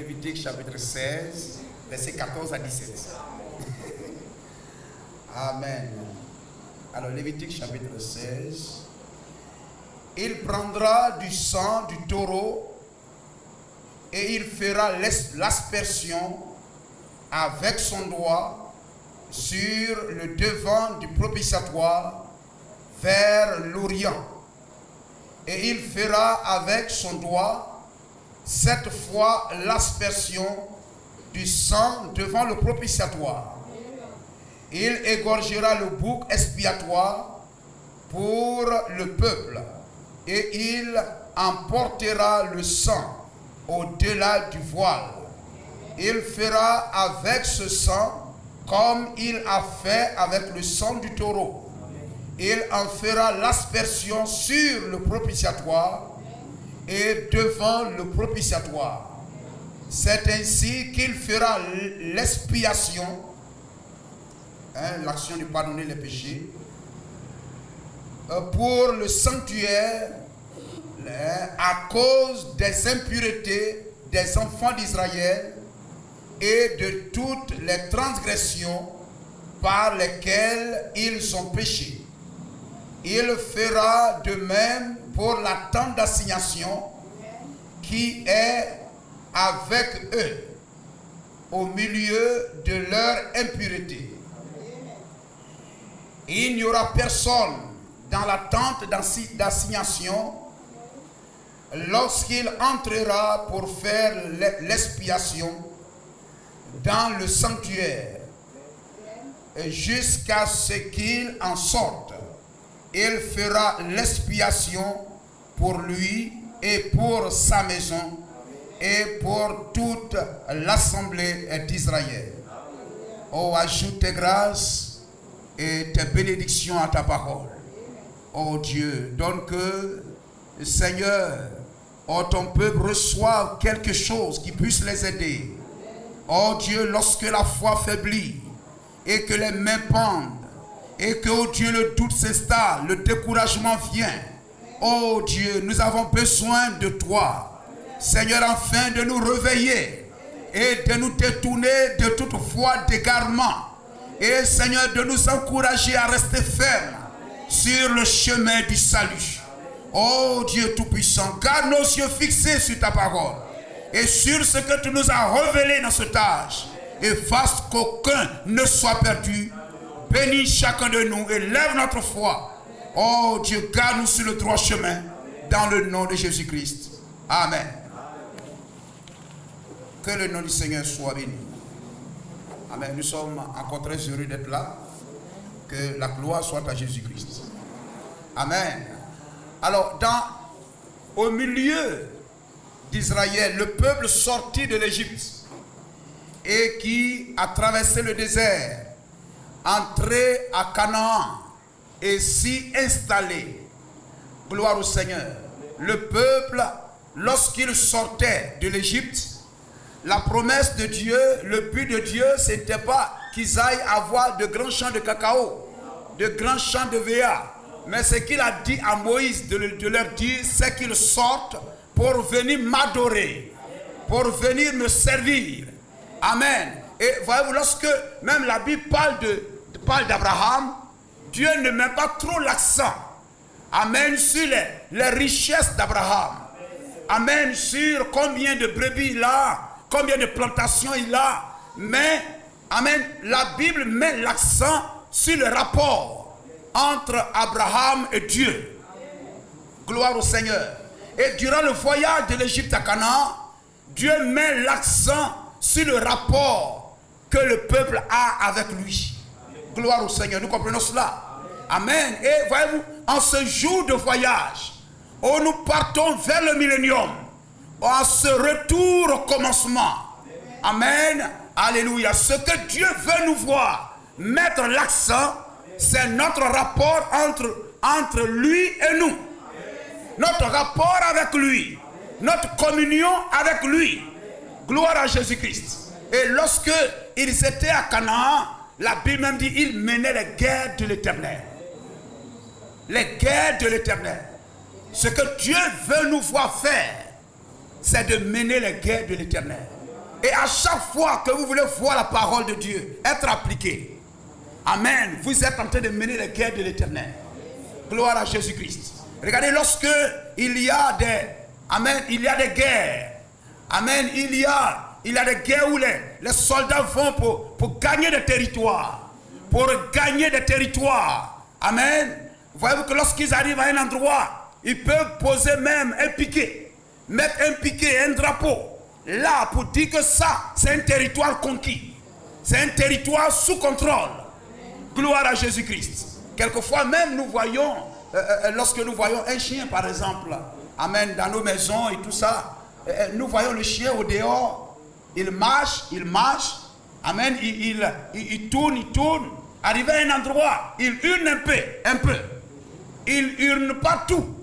Lévitique chapitre 16, versets 14 à 17. Amen. Alors, Lévitique chapitre 16. Il prendra du sang du taureau et il fera l'aspersion avec son doigt sur le devant du propitiatoire vers l'Orient. Et il fera avec son doigt 7 fois l'aspersion du sang devant le propitiatoire. Il égorgera le bouc expiatoire pour le peuple et il emportera le sang au-delà du voile. Il fera avec ce sang comme il a fait avec le sang du taureau. Il en fera l'aspersion sur le propitiatoire et devant le propitiatoire. C'est ainsi qu'il fera l'expiation, l'action de pardonner les péchés, pour le sanctuaire à cause des impuretés des enfants d'Israël et de toutes les transgressions par lesquelles ils ont péché. Il fera de même pour la tente d'assignation qui est avec eux au milieu de leur impureté. Il n'y aura personne dans la tente d'assignation lorsqu'il entrera pour faire l'expiation dans le sanctuaire jusqu'à ce qu'il en sorte. Il fera l'expiation pour lui et pour sa maison et pour toute l'assemblée d'Israël. Oh, ajoute tes grâces et tes bénédictions à ta parole. Oh Dieu, donne que, Seigneur, oh, ton peuple reçoive quelque chose qui puisse les aider. Oh Dieu, lorsque la foi faiblit et que les mains pendent et que, oh Dieu, le doute s'installe, le découragement vient. Oh Dieu, nous avons besoin de toi, Seigneur, afin de nous réveiller et de nous détourner de toute voie d'égarement. Et Seigneur, de nous encourager à rester fermes sur le chemin du salut. Oh Dieu Tout-Puissant, garde nos yeux fixés sur ta parole et sur ce que tu nous as révélé dans cet âge, et fasse qu'aucun ne soit perdu. Bénis chacun de nous et lève notre foi. Oh Dieu, garde-nous sur le droit chemin dans le nom de Jésus-Christ. Amen. Que le nom du Seigneur soit béni. Amen. Nous sommes encore très heureux d'être là. Que la gloire soit à Jésus-Christ. Amen. Alors, au milieu d'Israël, le peuple sorti de l'Égypte et qui a traversé le désert, entré à Canaan et s'y installé. Gloire au Seigneur. Le peuple, lorsqu'il sortait de l'Égypte, la promesse de Dieu, le but de Dieu, c'était pas qu'ils aillent avoir de grands champs de cacao, de grands champs de véa. Mais ce qu'il a dit à Moïse de leur dire, c'est qu'ils sortent pour venir m'adorer, pour venir me servir. Amen. Et voyez-vous, lorsque même la Bible parle d'Abraham, Dieu ne met pas trop l'accent, amen, sur les richesses d'Abraham. Amen, sur combien de brebis il a, combien de plantations il a. Mais, amen, la Bible met l'accent sur le rapport entre Abraham et Dieu. Gloire au Seigneur. Et durant le voyage de l'Égypte à Canaan, Dieu met l'accent sur le rapport que le peuple a avec lui. Gloire au Seigneur, nous comprenons cela. Amen. Et voyez-vous, en ce jour de voyage, où nous partons vers le millénium, en ce retour au commencement. Amen. Alléluia. Ce que Dieu veut nous voir, mettre l'accent, c'est notre rapport entre lui et nous. Notre rapport avec lui. Notre communion avec lui. Gloire à Jésus-Christ. Et lorsque ils étaient à Canaan, la Bible même dit, ils menaient les guerres de l'Éternel. Les guerres de l'Éternel. Ce que Dieu veut nous voir faire, c'est de mener les guerres de l'Éternel. Et à chaque fois que vous voulez voir la parole de Dieu être appliquée, amen, vous êtes en train de mener les guerres de l'Éternel. Gloire à Jésus-Christ. Regardez, lorsque il y a des, amen, il y a des guerres, amen, il y a des guerres où les soldats vont pour gagner des territoires, amen. Voyez-vous que lorsqu'ils arrivent à un endroit, ils peuvent poser même un piquet, mettre un piquet, un drapeau, là pour dire que ça, c'est un territoire conquis, c'est un territoire sous contrôle. Gloire à Jésus-Christ. Quelquefois même nous voyons, lorsque nous voyons un chien par exemple, amen, dans nos maisons et tout ça, nous voyons le chien au dehors, il marche, amen, il tourne, arrivé à un endroit, il hurle un peu, il hurle pas tout,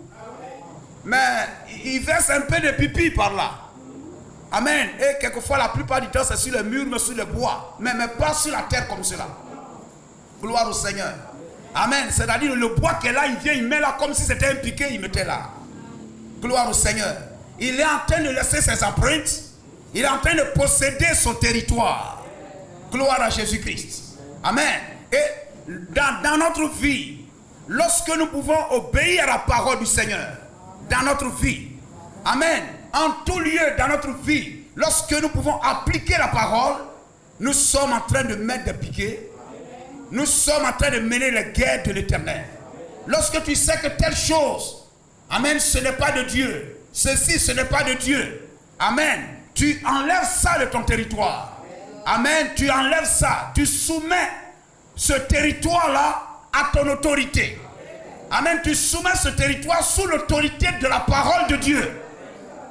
mais il verse un peu de pipi par là, amen, et quelquefois la plupart du temps c'est sur les murs, mais sur les bois, mais pas sur la terre comme cela. Gloire au Seigneur. Amen. C'est-à-dire le bois qui est là, il vient, il met là comme si c'était un piquet, il mettait là. Gloire au Seigneur. Il est en train de laisser ses empreintes. Il est en train de posséder son territoire. Gloire à Jésus-Christ. Amen. Et dans notre vie, lorsque nous pouvons obéir à la parole du Seigneur, dans notre vie, amen, en tout lieu dans notre vie, lorsque nous pouvons appliquer la parole, nous sommes en train de mettre des piquets. Nous sommes en train de mener les guerres de l'Éternel. Lorsque tu sais que telle chose, amen, ce n'est pas de Dieu. Ceci, ce n'est pas de Dieu. Amen. Tu enlèves ça de ton territoire. Amen. Tu enlèves ça. Tu soumets ce territoire-là à ton autorité. Amen. Tu soumets ce territoire sous l'autorité de la parole de Dieu.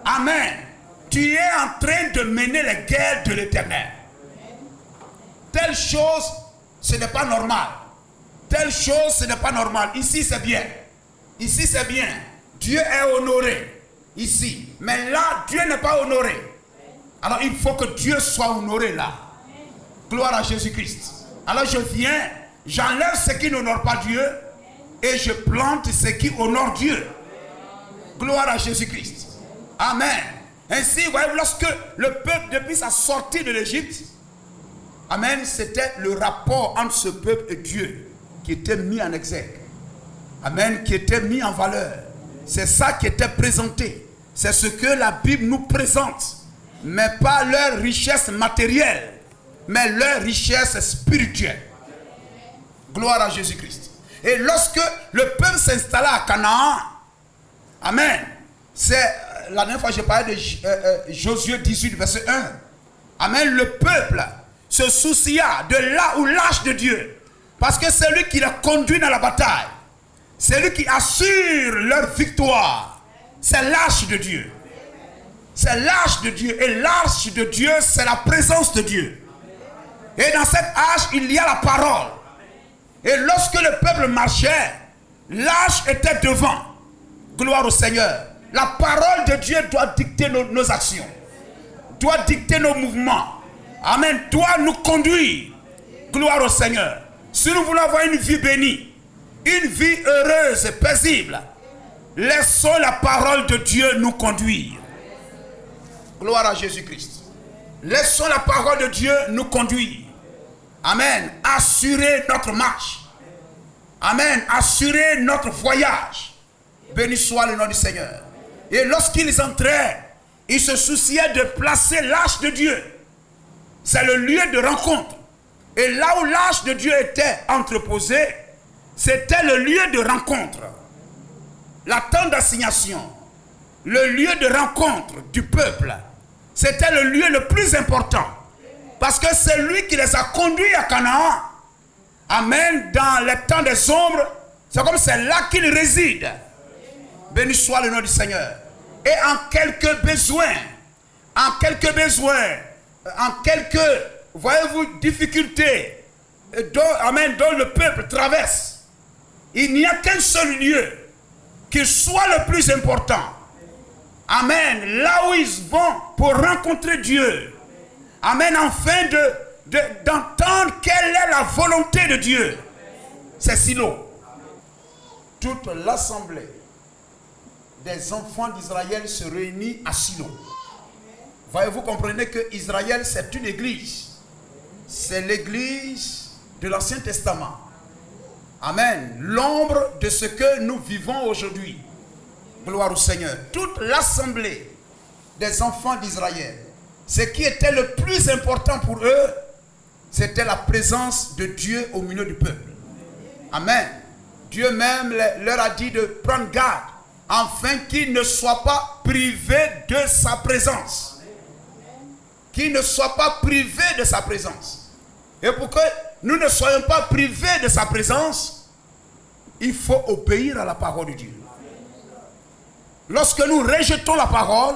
Amen. Tu es en train de mener les guerres de l'Éternel. Telle chose, ce n'est pas normal. Telle chose, ce n'est pas normal. Ici, c'est bien. Ici, c'est bien. Dieu est honoré. Ici. Mais là, Dieu n'est pas honoré. Alors, il faut que Dieu soit honoré là. Gloire à Jésus-Christ. Alors, je viens, j'enlève ce qui n'honore pas Dieu et je plante ce qui honore Dieu. Gloire à Jésus-Christ. Amen. Ainsi, voyez, lorsque le peuple, depuis sa sortie de l'Égypte, amen, c'était le rapport entre ce peuple et Dieu qui était mis en exergue. Amen, qui était mis en valeur. C'est ça qui était présenté. C'est ce que la Bible nous présente. Mais pas leur richesse matérielle, mais leur richesse spirituelle. Gloire à Jésus-Christ. Et lorsque le peuple s'installa à Canaan, amen, c'est la dernière fois que j'ai parlé de Josué 18, verset 1. Amen, le peuple se soucia de là où l'âge de Dieu. Parce que c'est lui qui les conduit dans la bataille. C'est lui qui assure leur victoire. C'est l'arche de Dieu. C'est l'arche de Dieu. Et l'arche de Dieu, c'est la présence de Dieu. Et dans cette arche, il y a la parole. Et lorsque le peuple marchait, l'arche était devant. Gloire au Seigneur. La parole de Dieu doit dicter nos actions. Doit dicter nos mouvements. Amen. Doit nous conduire. Gloire au Seigneur. Si nous voulons avoir une vie bénie, une vie heureuse et paisible, laissons la parole de Dieu nous conduire. Gloire à Jésus-Christ. Laissons la parole de Dieu nous conduire. Amen. Assurer notre marche. Amen. Assurer notre voyage. Béni soit le nom du Seigneur. Et lorsqu'ils entraient, ils se souciaient de placer l'arche de Dieu. C'est le lieu de rencontre. Et là où l'arche de Dieu était entreposée, c'était le lieu de rencontre. La tente d'assignation, le lieu de rencontre du peuple, c'était le lieu le plus important. Parce que c'est lui qui les a conduits à Canaan. Amen. Dans les temps des ombres, c'est comme c'est là qu'ils résident. Béni soit le nom du Seigneur. Et en quelques besoins, en quelques, voyez-vous, difficultés dont le peuple traverse, il n'y a qu'un seul lieu qui soit le plus important. Amen. Là où ils vont pour rencontrer Dieu. Amen. Afin d'entendre quelle est la volonté de Dieu. C'est Silo. Toute l'assemblée des enfants d'Israël se réunit à Silo. Voyez-vous, comprenez que Israël, c'est une église. C'est l'église de l'Ancien Testament. Amen. L'ombre de ce que nous vivons aujourd'hui. Gloire au Seigneur. Toute l'assemblée des enfants d'Israël, ce qui était le plus important pour eux, c'était la présence de Dieu au milieu du peuple. Amen. Dieu même leur a dit de prendre garde, afin qu'ils ne soient pas privés de sa présence. Qu'ils ne soient pas privés de sa présence. Et pour que nous ne soyons pas privés de sa présence, il faut obéir à la parole de Dieu. Lorsque nous rejetons la parole,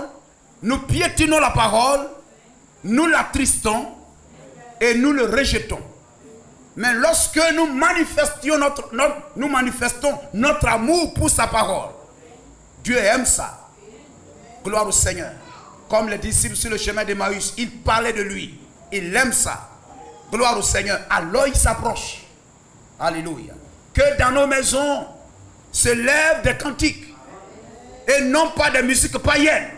nous piétinons la parole, nous l'attristons et nous le rejetons. Mais lorsque nous manifestons notre amour pour sa parole, Dieu aime ça. Gloire au Seigneur. Comme les disciples sur le chemin d'Emmaüs, ils parlaient de lui. Il aime ça. Gloire au Seigneur. Alors il s'approche. Alléluia. Que dans nos maisons se lèvent des cantiques et non pas des musiques païennes.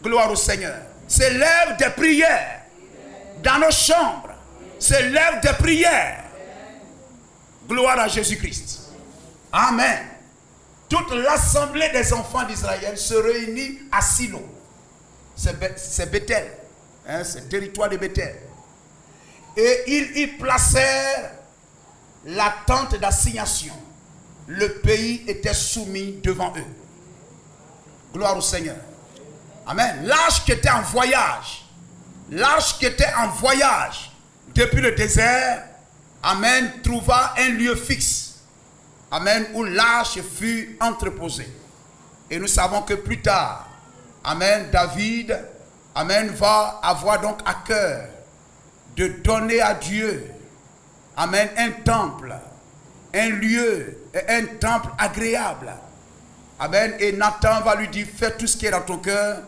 Gloire au Seigneur. Se lèvent des prières. Dans nos chambres se lèvent des prières. Gloire à Jésus-Christ. Amen. Toute l'assemblée des enfants d'Israël se réunit à Silo. C'est Bethel. Hein, c'est le territoire de Bethel. Et ils y placèrent la tente d'assignation. Le pays était soumis devant eux. Gloire au Seigneur. Amen. L'arche qui était en voyage. L'arche qui était en voyage depuis le désert. Amen. Trouva un lieu fixe. Amen. Où l'arche fut entreposée. Et nous savons que plus tard, amen, David, amen, va avoir donc à cœur de donner à Dieu, amen, un temple, un lieu, un temple agréable. Amen. Et Nathan va lui dire, fais tout ce qui est dans ton cœur.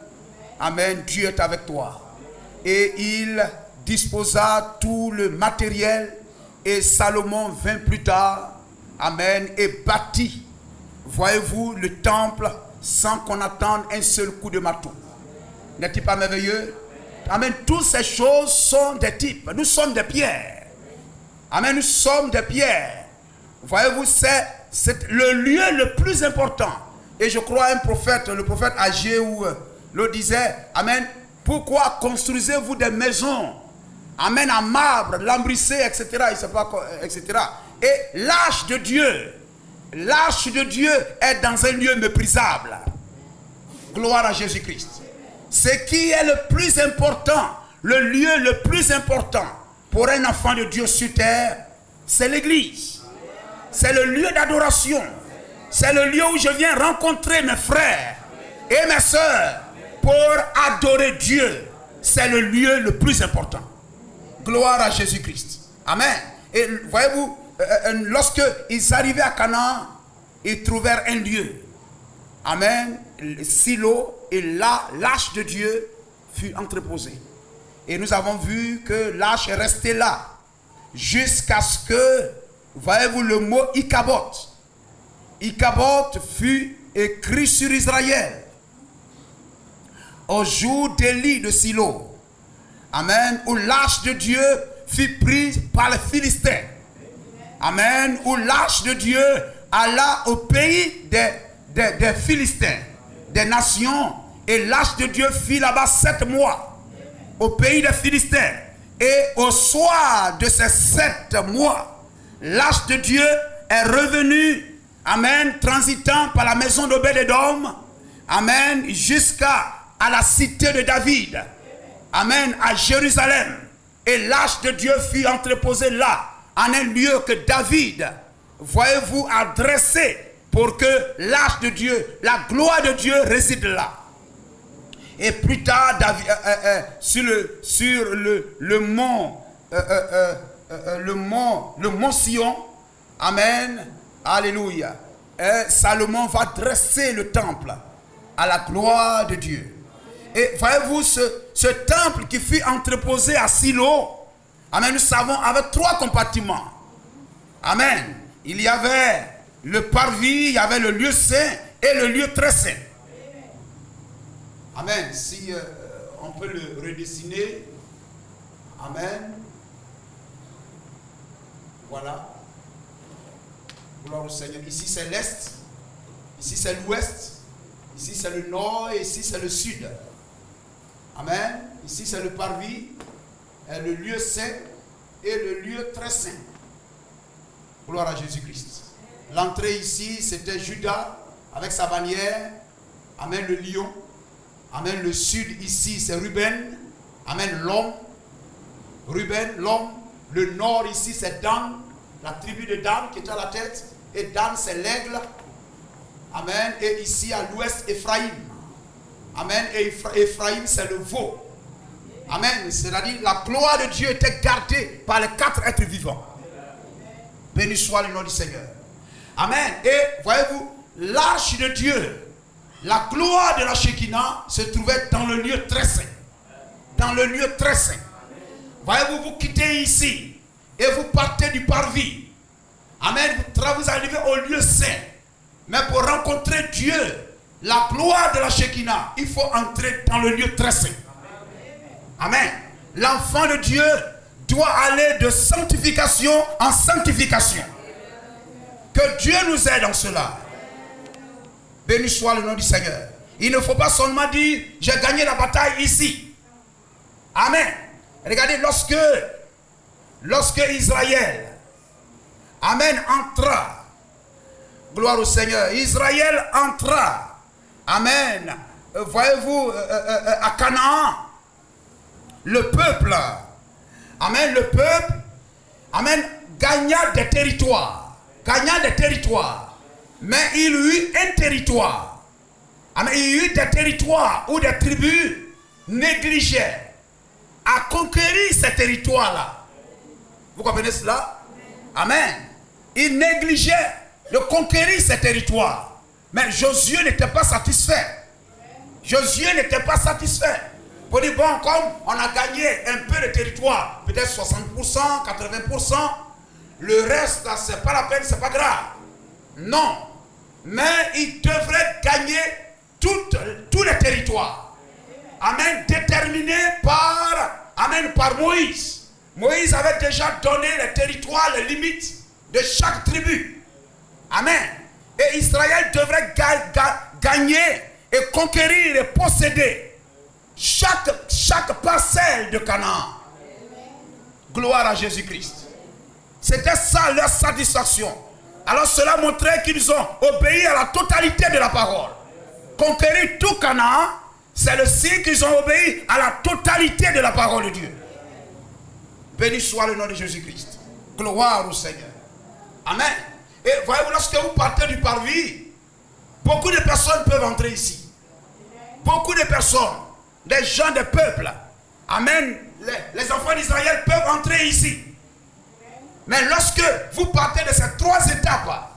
Amen. Dieu est avec toi. Et il disposa tout le matériel. Et Salomon vint plus tard. Amen. Et bâtit, voyez-vous, le temple sans qu'on attende un seul coup de marteau. N'est-il pas merveilleux? Amen. Toutes ces choses sont des types. Nous sommes des pierres. Amen. Nous sommes des pierres. Voyez-vous, c'est le lieu le plus important. Et je crois un prophète, le prophète Agéou, le disait, amen, pourquoi construisez-vous des maisons, amen, en marbre, lambrissé, etc., etc. Et l'arche de Dieu est dans un lieu méprisable. Gloire à Jésus-Christ. Ce qui est le plus important, le lieu le plus important pour un enfant de Dieu sur terre, c'est l'église. C'est le lieu d'adoration. C'est le lieu où je viens rencontrer mes frères et mes sœurs pour adorer Dieu. C'est le lieu le plus important. Gloire à Jésus-Christ. Amen. Et voyez-vous, lorsque ils arrivaient à Canaan, ils trouvèrent un lieu. Amen. Silo, et là, l'arche de Dieu fut entreposée. Et nous avons vu que l'arche est restée là jusqu'à ce que, voyez-vous, le mot Ikabot. Ikabot fut écrit sur Israël au jour d'Élie de Silo. Amen. Où l'arche de Dieu fut prise par les Philistins. Amen. Où l'arche de Dieu alla au pays des Philistins, des nations. Et l'arche de Dieu fut là-bas 7 mois au pays des Philistins. Et au soir de ces 7 mois, l'arche de Dieu est revenue. Amen. Transitant par la maison d'Obed-Édom. Amen. Jusqu'à la cité de David. Amen. À Jérusalem. Et l'arche de Dieu fut entreposée là. En un lieu que David, voyez-vous, a dressé pour que l'arche de Dieu, la gloire de Dieu réside là. Et plus tard, David, sur le mont Sion. Amen. Alléluia. Et Salomon va dresser le temple à la gloire de Dieu. Et voyez-vous, ce temple qui fut entreposé à Silo, amen, nous savons, avec 3 compartiments. Amen. Il y avait le parvis, il y avait le lieu saint et le lieu très saint. Amen. Si on peut le redessiner. Amen. Voilà. Gloire au Seigneur. Ici c'est l'Est. Ici c'est l'Ouest. Ici c'est le Nord et ici c'est le Sud. Amen. Ici c'est le parvis, le lieu saint et le lieu très saint. Gloire à Jésus-Christ. L'entrée ici c'était Judas avec sa bannière. Amen, le lion. Amen, le sud ici c'est Ruben. Amen, l'homme. Ruben, l'homme. Le nord ici c'est Dan, la tribu de Dan qui est à la tête. Et Dan c'est l'aigle. Amen. Et ici à l'ouest, Ephraïm. Amen. Et Ephraïm c'est le veau. Amen. C'est-à-dire la gloire de Dieu était gardée par les 4 êtres vivants. Béni soit le nom du Seigneur. Amen. Et voyez-vous, l'arche de Dieu, la gloire de la Shekinah se trouvait dans le lieu très saint. Dans le lieu très saint. Voyez-vous, vous quittez ici et vous partez du parvis. Amen. Vous arrivez au lieu saint. Mais pour rencontrer Dieu, la gloire de la Shekinah, il faut entrer dans le lieu très saint. Amen. L'enfant de Dieu doit aller de sanctification en sanctification. Que Dieu nous aide dans cela. Béni soit le nom du Seigneur. Il ne faut pas seulement dire, j'ai gagné la bataille ici. Amen. Regardez, lorsque Israël, amen, entra, gloire au Seigneur, Israël entra, amen, voyez-vous, à Canaan, le peuple, amen, gagna des territoires, mais il y eut un territoire, amen, il y eut des territoires où des tribus négligeaient à conquérir ces territoires-là. Vous comprenez cela? Amen. Ils négligeaient de conquérir ces territoires. Mais Josué n'était pas satisfait. Josué n'était pas satisfait. Pour dire, bon, comme on a gagné un peu de territoire, peut-être 60%, 80%, le reste, c'est pas la peine, c'est pas grave. Non. Mais il devrait gagner tous les territoires. Amen, déterminé par Moïse. Moïse avait déjà donné les territoires, les limites de chaque tribu. Amen. Et Israël devrait gagner et conquérir et posséder chaque parcelle de Canaan. Gloire à Jésus-Christ. C'était ça leur satisfaction. Alors cela montrait qu'ils ont obéi à la totalité de la parole. Conquérir tout Canaan, c'est le signe qu'ils ont obéi à la totalité de la parole de Dieu. Béni soit le nom de Jésus-Christ. Gloire au Seigneur. Amen. Et voyez-vous, lorsque vous partez du parvis, beaucoup de personnes peuvent entrer ici. Beaucoup de personnes, des gens, des peuples. Amen. Les enfants d'Israël peuvent entrer ici. Mais lorsque vous partez de ces 3 étapes,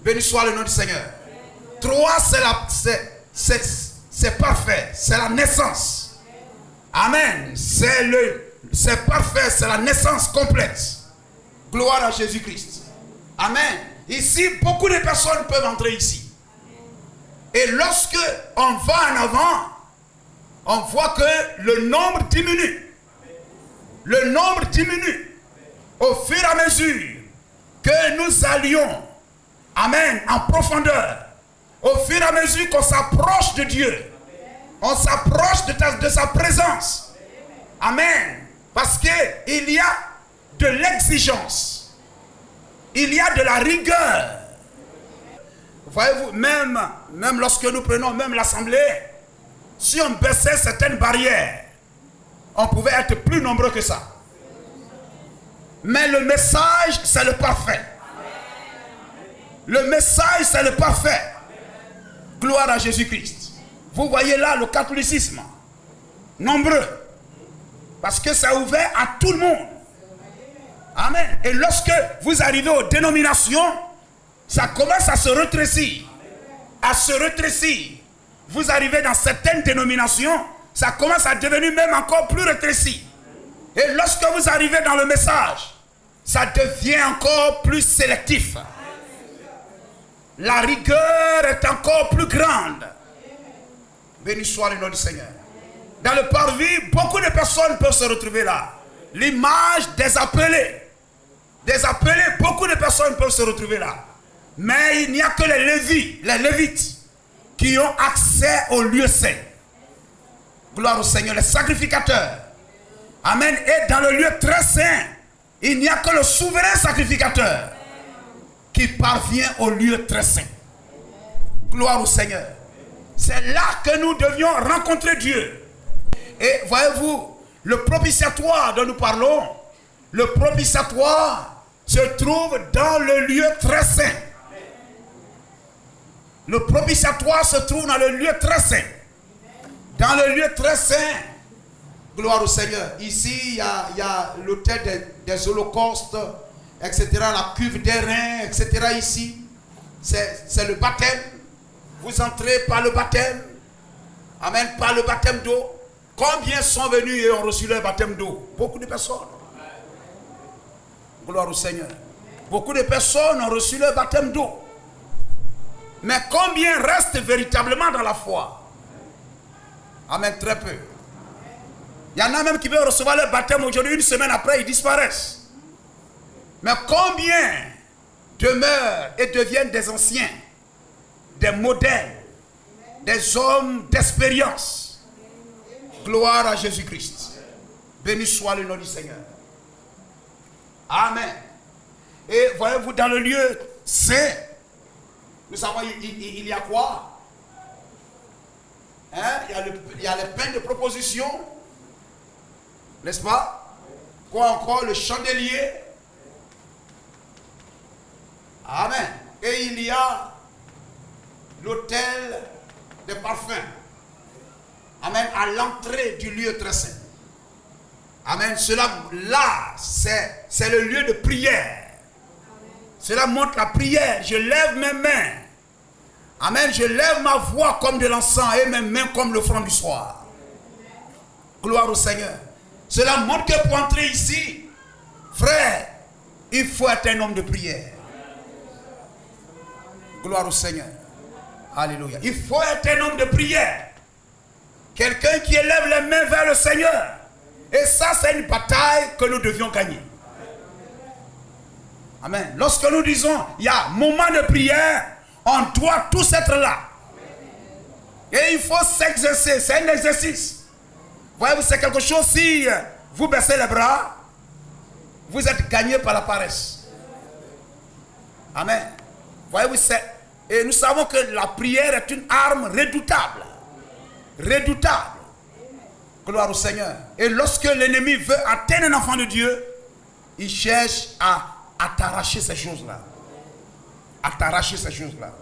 béni soit le nom du Seigneur. 3, c'est parfait, c'est la naissance. Amen. C'est parfait, c'est la naissance complète. Gloire à Jésus-Christ. Amen. Ici, beaucoup de personnes peuvent entrer ici. Et lorsque on va en avant, on voit que le nombre diminue. Le nombre diminue. Au fur et à mesure que nous allions, amen, en profondeur. Au fur et à mesure qu'on s'approche de Dieu, on s'approche de sa présence. Amen. Parce qu'il y a de l'exigence. Il y a de la rigueur. Voyez-vous, même lorsque nous prenons même l'assemblée, si on baissait certaines barrières, on pouvait être plus nombreux que ça. Mais le message, c'est le parfait. Le message, c'est le parfait. Gloire à Jésus-Christ. Vous voyez là le catholicisme. Nombreux. Parce que ça ouvert à tout le monde. Amen. Et lorsque vous arrivez aux dénominations, ça commence à se rétrécir. À se rétrécir. Vous arrivez dans certaines dénominations, ça commence à devenir même encore plus rétréci. Et lorsque vous arrivez dans le message, ça devient encore plus sélectif. La rigueur est encore plus grande. Béni soit le nom du Seigneur. Dans le parvis, beaucoup de personnes peuvent se retrouver là. L'image des appelés. Des appelés, beaucoup de personnes peuvent se retrouver là. Mais il n'y a que les Lévites, qui ont accès au lieu saint. Gloire au Seigneur, les sacrificateurs. Amen. Et dans le lieu très saint, il n'y a que le souverain sacrificateur qui parvient au lieu très saint. Gloire au Seigneur. C'est là que nous devions rencontrer Dieu. Et voyez-vous, le propitiatoire dont nous parlons, le propitiatoire se trouve dans le lieu très saint. Le propitiatoire se trouve dans le lieu très saint. Dans le lieu très saint, gloire au Seigneur. Ici, il y a l'autel des holocaustes, etc. La cuve des reins, etc. Ici, c'est le baptême. Vous entrez par le baptême. Amen, par le baptême d'eau. Combien sont venus et ont reçu leur baptême d'eau? Beaucoup de personnes. Gloire au Seigneur. Beaucoup de personnes ont reçu leur baptême d'eau. Mais combien restent véritablement dans la foi? Amen, très peu. Il y en a même qui veulent recevoir leur baptême aujourd'hui, une semaine après, ils disparaissent. Mais combien demeurent et deviennent des anciens, des modèles, des hommes d'expérience? Gloire à Jésus-Christ. Béni soit le nom du Seigneur. Amen. Et voyez-vous, dans le lieu saint, nous savons, il y a quoi? Hein? Il y a les pains de proposition, n'est-ce pas? Quoi encore? Le chandelier. Amen. Et il y a l'autel des parfums. Amen. À l'entrée du lieu très saint. Amen. Cela, là, c'est le lieu de prière. Cela montre la prière. Je lève mes mains. Amen. Je lève ma voix comme de l'encens et mes mains comme le front du soir. Gloire au Seigneur. Cela montre que pour entrer ici, frère, il faut être un homme de prière. Gloire au Seigneur. Alléluia. Il faut être un homme de prière. Quelqu'un qui élève les mains vers le Seigneur. Et ça, c'est une bataille que nous devions gagner. Amen. Lorsque nous disons, il y a moment de prière, on doit tous être là. Et il faut s'exercer. C'est un exercice. Voyez-vous, c'est quelque chose, si vous baissez les bras, vous êtes gagné par la paresse. Amen. Voyez-vous, et nous savons que la prière est une arme redoutable. Redoutable. Gloire au Seigneur. Et lorsque l'ennemi veut atteindre un enfant de Dieu, il cherche à t'arracher ces choses-là. À t'arracher ces choses-là.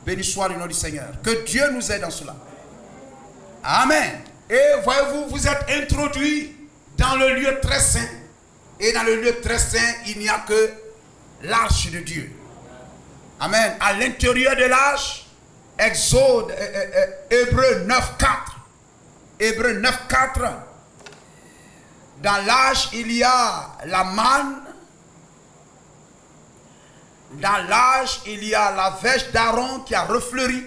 Béni soit le nom du Seigneur. Que Dieu nous aide dans cela. Amen. Et voyez-vous, vous êtes introduits dans le lieu très saint. Et dans le lieu très saint, il n'y a que l'arche de Dieu. Amen. À l'intérieur de l'arche, Exode, Hébreux 9.4. Hébreux 9.4. Dans l'arche, il y a la manne. Dans l'arche, il y a la verge d'Aaron qui a refleuri.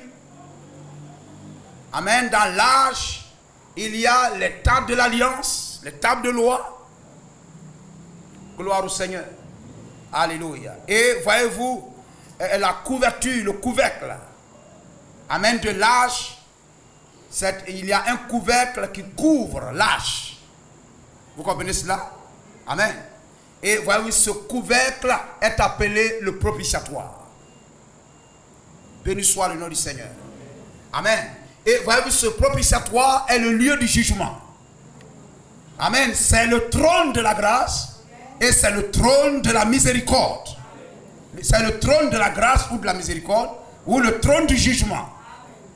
Amen. Dans l'arche, il y a les tables de l'alliance, les tables de loi. Gloire au Seigneur. Alléluia. Et voyez-vous, la couverture, le couvercle. Amen. De l'arche, il y a un couvercle qui couvre l'arche. Vous comprenez cela? Amen. Et voyez-vous, ce couvercle est appelé le propitiatoire. Béni soit le nom du Seigneur. Amen. Et voyez-vous, ce propitiatoire est le lieu du jugement. Amen. C'est le trône de la grâce et c'est le trône de la miséricorde. C'est le trône de la grâce ou de la miséricorde ou le trône du jugement.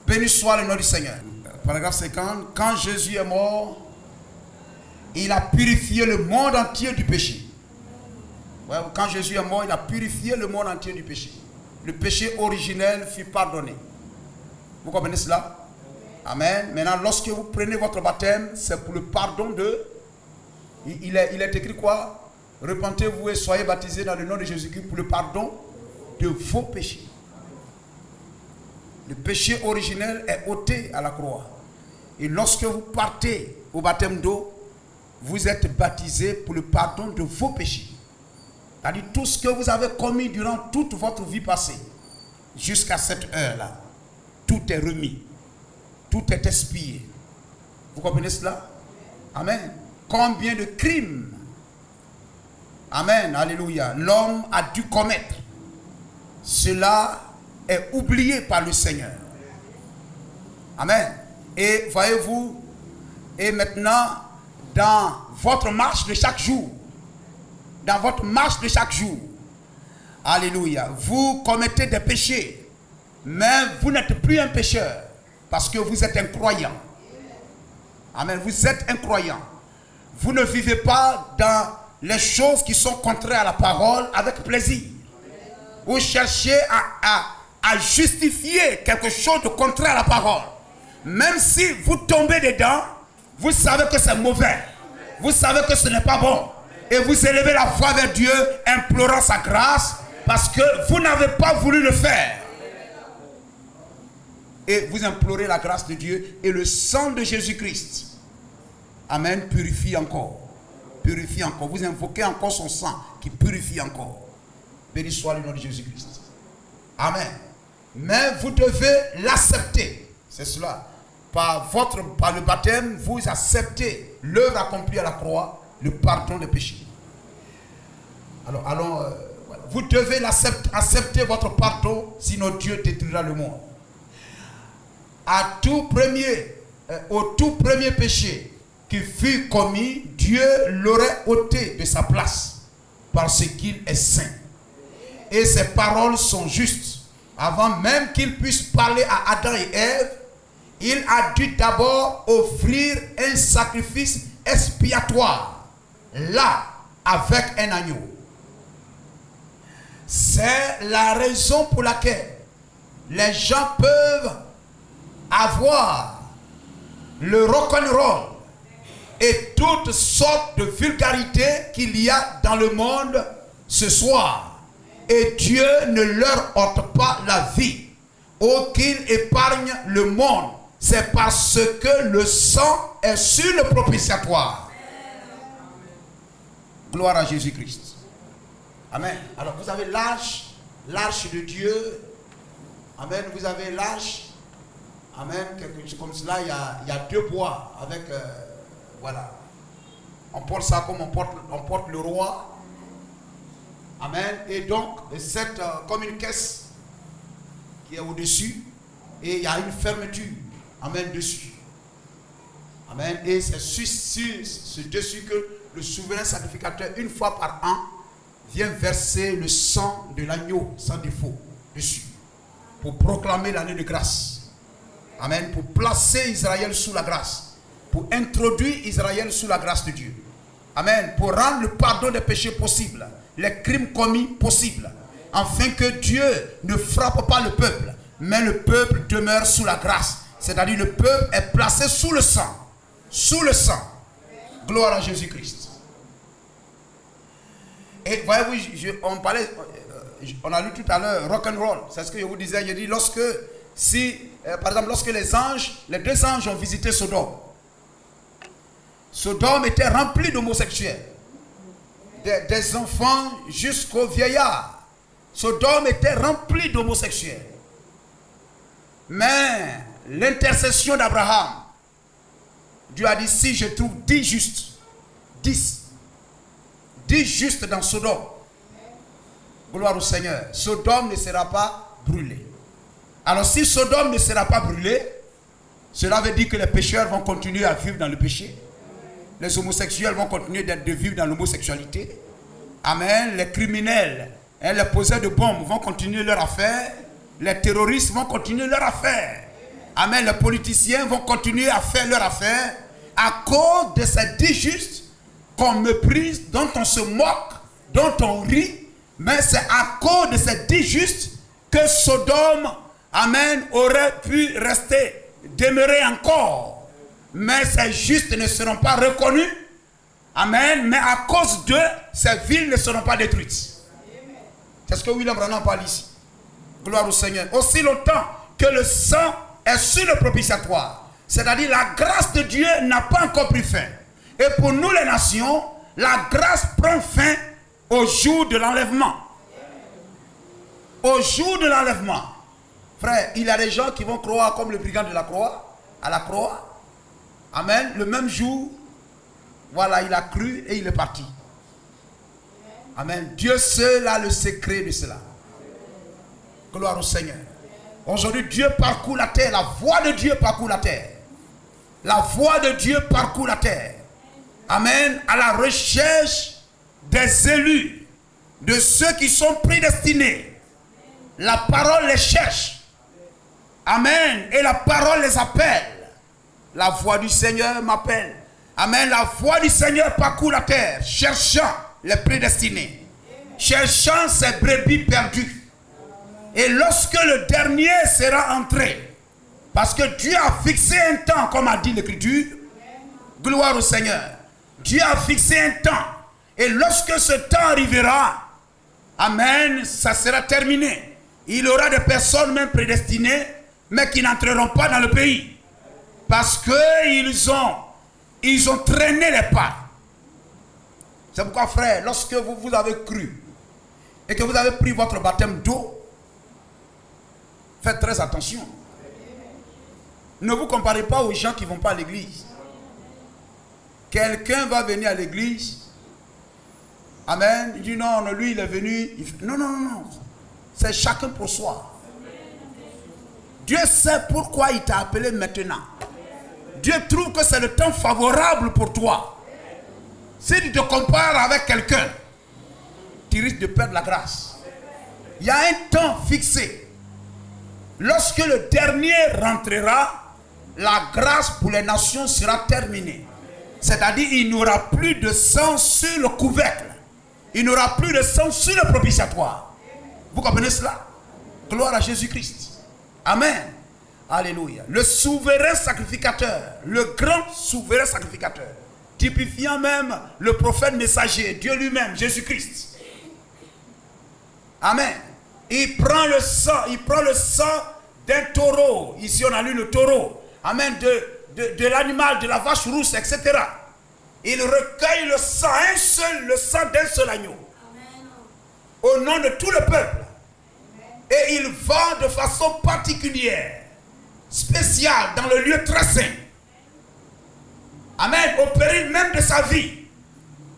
Béni soit le nom du Seigneur. Paragraphe 50. Quand Jésus est mort, il a purifié le monde entier du péché. Ouais, quand Jésus est mort, il a purifié le monde entier du péché. Le péché originel fut pardonné. Vous comprenez cela? Amen. Maintenant, lorsque vous prenez votre baptême, c'est pour le pardon de... Il est écrit quoi? Repentez-vous et soyez baptisés dans le nom de Jésus-Christ pour le pardon de vos péchés. Le péché originel est ôté à la croix. Et lorsque vous partez au baptême d'eau, vous êtes baptisé pour le pardon de vos péchés. C'est-à-dire tout ce que vous avez commis durant toute votre vie passée, jusqu'à cette heure-là, tout est remis, tout est expié. Vous comprenez cela? Amen. Combien de crimes, amen, alléluia, l'homme a dû commettre, cela est oublié par le Seigneur. Amen. Et voyez-vous, et maintenant, dans votre marche de chaque jour, alléluia, vous commettez des péchés, mais vous n'êtes plus un pécheur, parce que vous êtes un croyant. Amen, vous êtes un croyant. Vous ne vivez pas dans les choses qui sont contraires à la parole avec plaisir. Vous cherchez à justifier quelque chose de contraire à la parole. Même si vous tombez dedans, vous savez que c'est mauvais. Vous savez que ce n'est pas bon. Et vous élevez la voix vers Dieu, implorant sa grâce, parce que vous n'avez pas voulu le faire. Et vous implorez la grâce de Dieu et le sang de Jésus-Christ. Amen, purifie encore. Purifie encore. Vous invoquez encore son sang qui purifie encore. Béni soit le nom de Jésus-Christ. Amen. Mais vous devez l'accepter. C'est cela. Par le baptême, vous acceptez l'œuvre accomplie à la croix, le pardon des péchés. Alors, voilà. Vous devez accepter votre pardon, sinon Dieu détruira le monde. Au tout premier péché qui fut commis, Dieu l'aurait ôté de sa place parce qu'il est saint. Et ses paroles sont justes. Avant même qu'il puisse parler à Adam et Ève, il a dû d'abord offrir un sacrifice expiatoire, là, avec un agneau. C'est la raison pour laquelle les gens peuvent avoir le rock'n'roll et toutes sortes de vulgarités qu'il y a dans le monde ce soir. Et Dieu ne leur ôte pas la vie, ou qu'il épargne le monde. C'est parce que le sang est sur le propitiatoire. Gloire à Jésus-Christ. Amen. Alors vous avez l'arche de Dieu. Amen. Vous avez l'arche. Amen. Quelque chose comme cela. Il y a deux bois avec... voilà. On porte ça comme on porte le roi. Amen. Et donc, c'est comme une caisse qui est au-dessus. Et il y a une fermeture. Amen. Dessus. Amen. Et c'est sur dessus que le souverain sacrificateur, une fois par an, vient verser le sang de l'agneau sans défaut dessus. Pour proclamer l'année de grâce. Amen. Pour placer Israël sous la grâce. Pour introduire Israël sous la grâce de Dieu. Amen. Pour rendre le pardon des péchés possible. Les crimes commis possibles. Afin que Dieu ne frappe pas le peuple. Mais le peuple demeure sous la grâce. C'est-à-dire le peuple est placé sous le sang. Sous le sang. Gloire à Jésus-Christ. Et voyez-vous, on a lu tout à l'heure rock'n'roll. C'est ce que je vous disais. Je dis par exemple, lorsque les deux anges ont visité Sodome. Sodome était rempli d'homosexuels. Des enfants jusqu'aux vieillards. Sodome était rempli d'homosexuels. Mais l'intercession d'Abraham, Dieu a dit, si je trouve 10 justes, 10 justes dans Sodome, gloire au Seigneur, Sodome ne sera pas brûlé. Alors si Sodome ne sera pas brûlé, cela veut dire que les pécheurs vont continuer à vivre dans le péché. Les homosexuels vont continuer de vivre dans l'homosexualité. Amen. Les criminels, les poseurs de bombes vont continuer leur affaire. Les terroristes vont continuer leur affaire. Amen. Les politiciens vont continuer à faire leur affaire à cause de ces 10 justes qu'on méprise, dont on se moque, dont on rit. Mais c'est à cause de ces 10 justes que Sodome, amen, aurait pu demeurer encore. Mais ces justes ne seront pas reconnus. Amen. Mais à cause d'eux, ces villes ne seront pas détruites. C'est ce que William Branham parle ici. Gloire au Seigneur. Aussi longtemps que le sang est sur le propitiatoire, C'est-à-dire la grâce de Dieu n'a pas encore pris fin. Et pour nous les nations, la grâce prend fin au jour de l'enlèvement. Au jour de l'enlèvement. Frère, il y a des gens qui vont croire comme le brigand de la croix, à la croix. Amen. Le même jour, voilà, il a cru et il est parti. Amen. Dieu seul a le secret de cela. Gloire au Seigneur. Aujourd'hui, Dieu parcourt la terre. La voix de Dieu parcourt la terre. La voix de Dieu parcourt la terre. Amen. À la recherche des élus, de ceux qui sont prédestinés. La parole les cherche. Amen. Et la parole les appelle. La voix du Seigneur m'appelle. Amen. La voix du Seigneur parcourt la terre, cherchant les prédestinés, cherchant ces brebis perdues. Et lorsque le dernier sera entré, parce que Dieu a fixé un temps, comme a dit l'Écriture, gloire au Seigneur. Dieu a fixé un temps. Et lorsque ce temps arrivera, amen, ça sera terminé. Il y aura des personnes même prédestinées, mais qui n'entreront pas dans le pays. Parce qu'ils ont traîné les pas. C'est pourquoi, frère, lorsque vous avez cru et que vous avez pris votre baptême d'eau, faites très attention. Ne vous comparez pas aux gens qui ne vont pas à l'église. Quelqu'un va venir à l'église. Amen. Il dit non, lui il est venu. Non, non, non. C'est chacun pour soi. Dieu sait pourquoi il t'a appelé maintenant. Dieu trouve que c'est le temps favorable pour toi. Si tu te compares avec quelqu'un, tu risques de perdre la grâce. Il y a un temps fixé. Lorsque le dernier rentrera, la grâce pour les nations sera terminée. C'est-à-dire il n'y aura plus de sang sur le couvercle. Il n'y aura plus de sang sur le propitiatoire. Vous comprenez cela? Gloire à Jésus-Christ. Amen. Alléluia. Le souverain sacrificateur, le grand souverain sacrificateur, typifiant même le prophète messager, Dieu lui-même, Jésus-Christ. Amen. Il prend le sang d'un taureau. Ici on a lu le taureau. Amen. De l'animal, de la vache rousse, etc. Il recueille le sang, le sang d'un seul agneau. Au nom de tout le peuple. Et il va de façon particulière, spéciale, dans le lieu très saint. Amen. Au péril même de sa vie.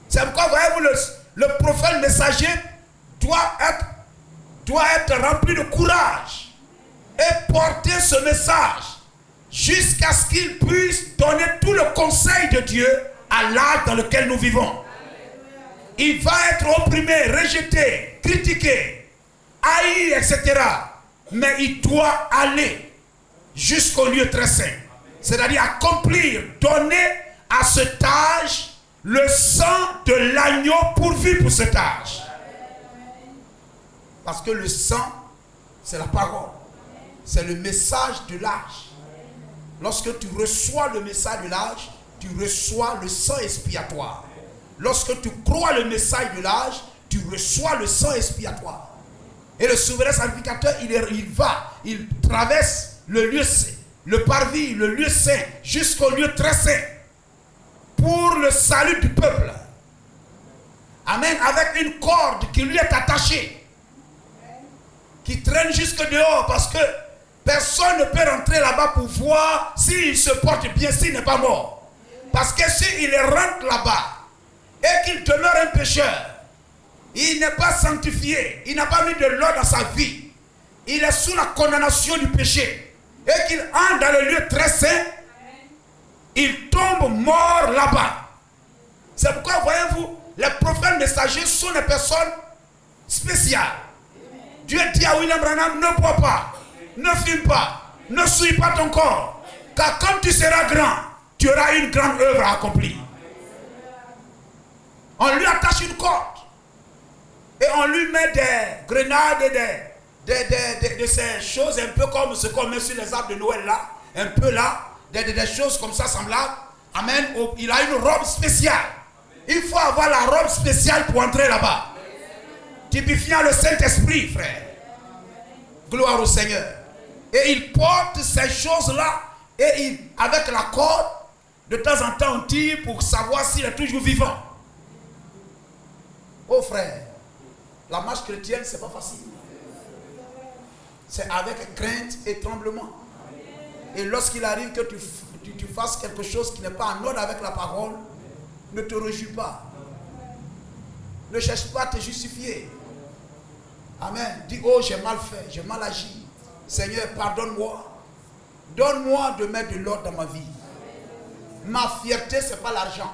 C'est pourquoi, voyez-vous, le prophète messager doit être rempli de courage et porter ce message jusqu'à ce qu'il puisse donner tout le conseil de Dieu à l'âge dans lequel nous vivons. Il va être opprimé, rejeté, critiqué, haï, etc. Mais il doit aller jusqu'au lieu très saint. C'est-à-dire accomplir, donner à cet âge le sang de l'agneau pourvu pour cet âge. Parce que le sang, c'est la parole. C'est le message de l'âge. Lorsque tu reçois le message de l'âge, tu reçois le sang expiatoire. Lorsque tu crois le message de l'âge, tu reçois le sang expiatoire. Et le souverain sacrificateur, il traverse le lieu saint, le parvis, le lieu saint, jusqu'au lieu très saint, pour le salut du peuple. Amen. Avec une corde qui lui est attachée, qui traîne jusque dehors, parce que personne ne peut rentrer là-bas pour voir s'il se porte bien, s'il n'est pas mort. Parce que s'il rentre là-bas et qu'il demeure un pécheur, il n'est pas sanctifié, il n'a pas mis de l'eau dans sa vie, il est sous la condamnation du péché, et qu'il entre dans le lieu très saint, il tombe mort là-bas. C'est pourquoi, voyez-vous, les prophètes messagers sont des personnes spéciales. Dieu dit à William Branham, ne bois pas, ne fume pas, ne souille pas ton corps, car quand tu seras grand, tu auras une grande œuvre à accomplir. On lui attache une corde et on lui met des grenades et de ces choses un peu comme ce qu'on met sur les arbres de Noël là, un peu là, des choses comme ça semblables. Amen. Il a une robe spéciale. Il faut avoir la robe spéciale pour entrer là-bas. Typifiant le Saint-Esprit, frère. Gloire au Seigneur. Et il porte ces choses-là Et avec la corde, de temps en temps, on tire pour savoir s'il est toujours vivant. Oh frère, la marche chrétienne, c'est pas facile. C'est avec crainte et tremblement. Et lorsqu'il arrive que tu fasses quelque chose qui n'est pas en ordre avec la parole, ne te réjouis pas. Ne cherche pas à te justifier. Amen. Dis, oh, j'ai mal fait, j'ai mal agi. Seigneur, pardonne-moi. Donne-moi de mettre de l'ordre dans ma vie. Ma fierté, ce n'est pas l'argent.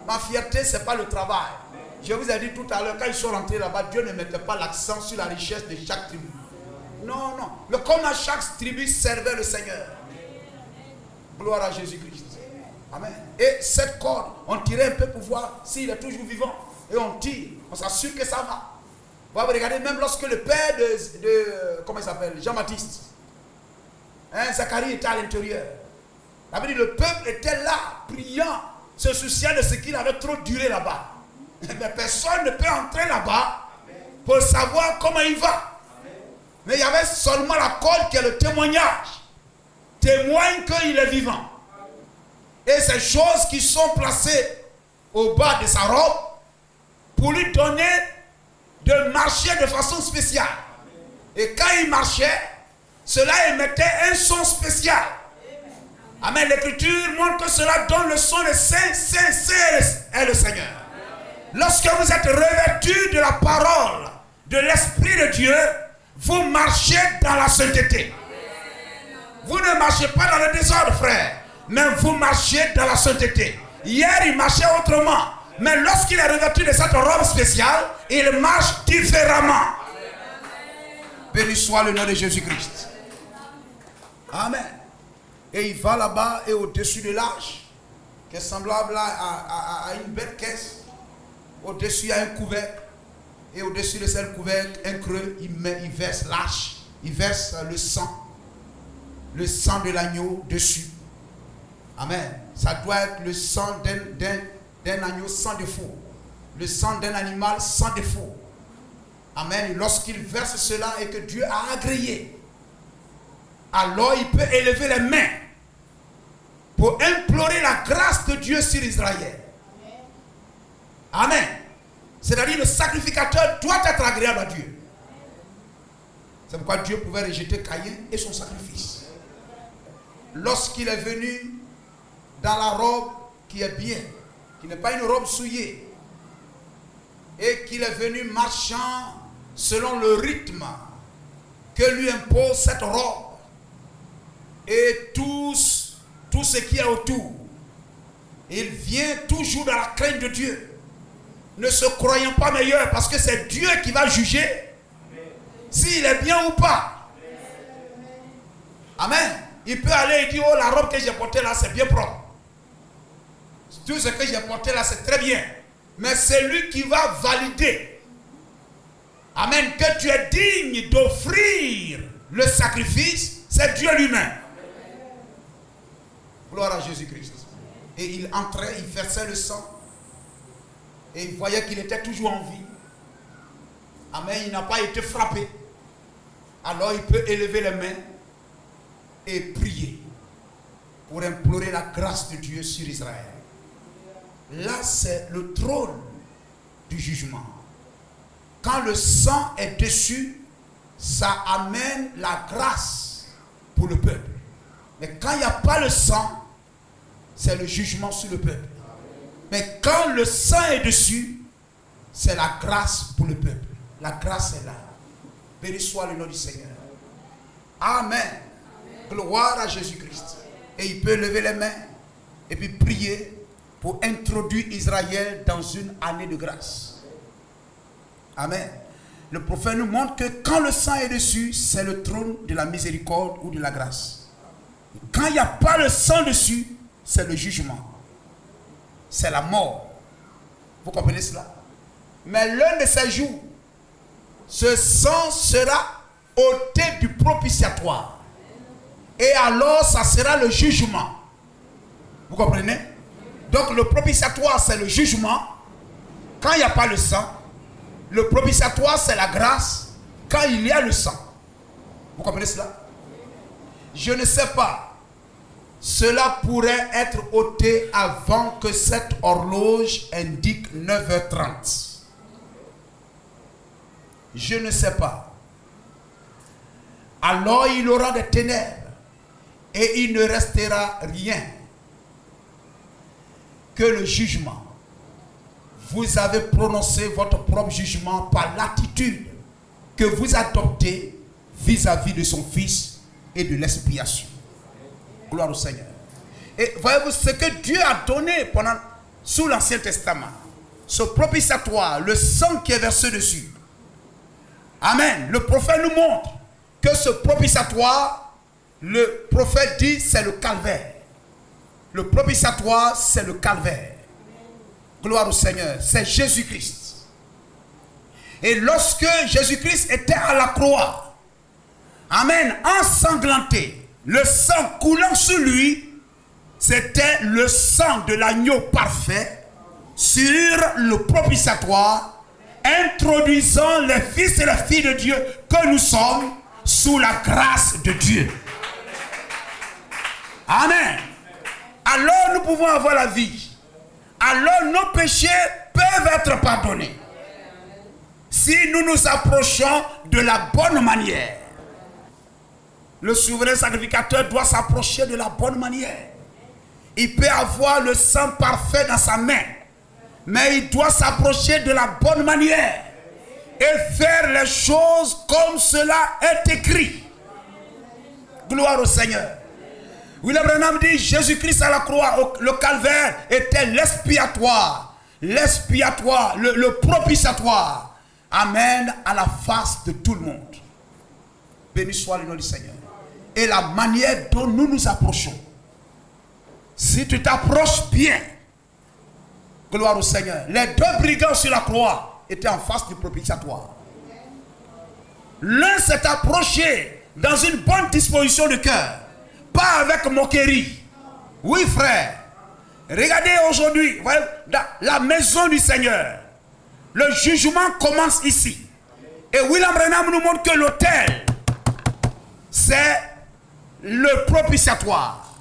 Ma fierté, ce n'est pas le travail. Je vous ai dit tout à l'heure, quand ils sont rentrés là-bas, Dieu ne mettait pas l'accent sur la richesse de chaque tribu. Non, non. Mais comme à chaque tribu servait le Seigneur. Gloire à Jésus-Christ. Amen. Et cette corde, on tirait un peu pour voir s'il est toujours vivant. Et on tire, on s'assure que ça va. Vous regardez, même lorsque le père de comment il s'appelle, Jean-Baptiste, Zacharie était à l'intérieur. Ça veut dire le peuple était là, priant, se souciant de ce qu'il avait trop duré là-bas. Mais personne ne peut entrer là-bas pour savoir comment il va. Mais il y avait seulement la corde qui est le témoignage. Témoigne qu'il est vivant. Et ces choses qui sont placées au bas de sa robe pour lui donner de marcher de façon spéciale. Et quand il marchait, cela émettait un son spécial. Amen. L'écriture montre que cela donne le son de Saint, Saint, Saint est le Seigneur. Lorsque vous êtes revêtus de la parole, de l'Esprit de Dieu, vous marchez dans la sainteté. Vous ne marchez pas dans le désordre, frère, mais vous marchez dans la sainteté. Hier, il marchait autrement. Mais lorsqu'il est revêtu de cette robe spéciale, il marche différemment. Béni soit le nom de Jésus-Christ. Amen. Et il va là-bas et au-dessus de l'arche, qui est semblable à une belle caisse, au-dessus il y a un couvercle. Et au-dessus de ce couvercle, un creux, il verse l'arche, il verse le sang de l'agneau dessus. Amen. Ça doit être le sang d'un agneau sans défaut. Le sang d'un animal sans défaut. Amen. Et lorsqu'il verse cela et que Dieu a agréé, alors il peut élever les mains pour implorer la grâce de Dieu sur Israël. Amen. C'est-à-dire le sacrificateur doit être agréable à Dieu. C'est pourquoi Dieu pouvait rejeter Caïn et son sacrifice. Lorsqu'il est venu dans la robe qui est bien, qui n'est pas une robe souillée, et qu'il est venu marchant selon le rythme que lui impose cette robe, et tout ce qui est autour, il vient toujours dans la crainte de Dieu, ne se croyant pas meilleur, parce que c'est Dieu qui va juger s'il est bien ou pas. Amen. Il peut aller et dire, oh, la robe que j'ai portée là, c'est bien propre. Tout ce que j'ai porté là, c'est très bien. Mais c'est lui qui va valider. Amen. Que tu es digne d'offrir le sacrifice, c'est Dieu lui-même. Gloire à Jésus-Christ. Et il entrait, il versait le sang. Et il voyait qu'il était toujours en vie. Amen. Il n'a pas été frappé. Alors il peut élever les mains et prier pour implorer la grâce de Dieu sur Israël. Là, c'est le trône du jugement. Quand le sang est dessus, ça amène la grâce pour le peuple. Mais quand il n'y a pas le sang, c'est le jugement sur le peuple. Mais quand le sang est dessus, c'est la grâce pour le peuple. La grâce est là. Béni soit le nom du Seigneur. Amen. Gloire à Jésus-Christ. Et il peut lever les mains et puis prier pour introduire Israël dans une année de grâce. Amen. Le prophète nous montre que quand le sang est dessus, c'est le trône de la miséricorde ou de la grâce. Quand il n'y a pas le sang dessus, c'est le jugement. C'est la mort. Vous comprenez cela? Mais l'un de ces jours, ce sang sera ôté du propitiatoire. Et alors, ça sera le jugement. Vous comprenez? Donc, le propitiatoire, c'est le jugement. Quand il n'y a pas le sang, le propitiatoire, c'est la grâce. Quand il y a le sang. Vous comprenez cela? Je ne sais pas cela pourrait être ôté avant que cette horloge indique 9h30. Je ne sais pas. Alors il aura des ténèbres et il ne restera rien que le jugement. Vous avez prononcé votre propre jugement par l'attitude que vous adoptez vis-à-vis de son Fils et de l'expiation. Gloire au Seigneur. Et voyez-vous ce que Dieu a donné sous l'Ancien Testament, ce propitiatoire, le sang qui est versé dessus. Amen. Le prophète nous montre que ce propitiatoire, le prophète dit, c'est le calvaire. Le propitiatoire, c'est le calvaire. Gloire au Seigneur. C'est Jésus-Christ. Et lorsque Jésus-Christ était à la croix, amen, ensanglanté, le sang coulant sur lui, c'était le sang de l'agneau parfait sur le propitiatoire, introduisant les fils et les filles de Dieu que nous sommes sous la grâce de Dieu. Amen. Alors nous pouvons avoir la vie. Alors nos péchés peuvent être pardonnés. Si nous nous approchons de la bonne manière. Le souverain sacrificateur doit s'approcher de la bonne manière. Il peut avoir le sang parfait dans sa main, mais il doit s'approcher de la bonne manière et faire les choses comme cela est écrit. Gloire au Seigneur. William Branham dit, Jésus-Christ à la croix, le calvaire était l'expiatoire, le propitiatoire. Amen, à la face de tout le monde. Béni soit le nom du Seigneur. Et la manière dont nous nous approchons. Si tu t'approches bien, gloire au Seigneur. Les deux brigands sur la croix étaient en face du propitiatoire. L'un s'est approché dans une bonne disposition de cœur, pas avec moquerie. Oui, frère. Regardez aujourd'hui, dans la maison du Seigneur, le jugement commence ici. Et William Branham nous montre que l'autel, c'est le propitiatoire.